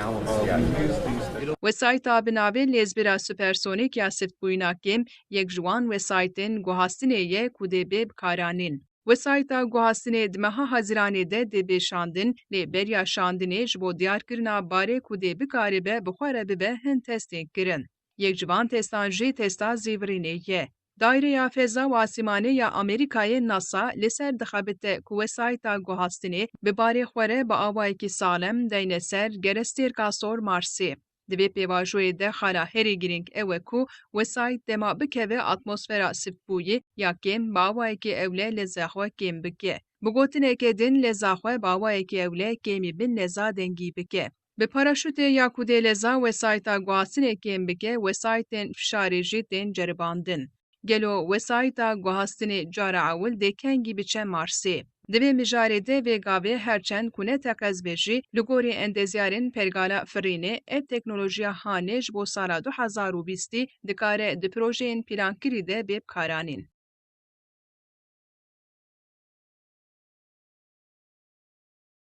balance. Yeah, use these. Websayta bi navê Lêzbêra Supersonîk ya Sifbûyîna kêm yek ji wan websaytên guhastinê ye ku dê bê bikaranîn. Websayta guhastinê di meha Hezîranê de dê bêşandin, lê beriya şandinê ji bo diyarkirina barê ku dê bikaribe bi xwe re bibe hin testên kirin. Yek ji van testan jî testa zêvirînê ye. Daireya Feza û Asîmanê ya Amerîkayê NASA li ser dixebite ku websayta guhastinê bi barê xwe re bi awayekî salem deyne ser gerestêrka sor Marsê. Di vê pêvajoyê de xala herî girîng ew e ku websayt dema bikeve atmosfera sifbûyî ya kêm bi awayekî ewle leza xwe kêm bike. Bi gotinekê din leza xwe bi awayekî ewle kêmî bin leza dengî bike. Bi paraşûtê ya ku dê leza websayta guhastinê kêm bike, websaytên fişarê jî tên ceribandin. Gelo websayta guhastinê cara ewil dê kengî biçe Marsê. Di vê mijarê de vê gavê herçend ku ne teqez jî li gorî endezyarên Pergala Firînê teknolojiya hanê ji bo sala 2020 dikare di projeyên pîrankirî de bê bikaranîn.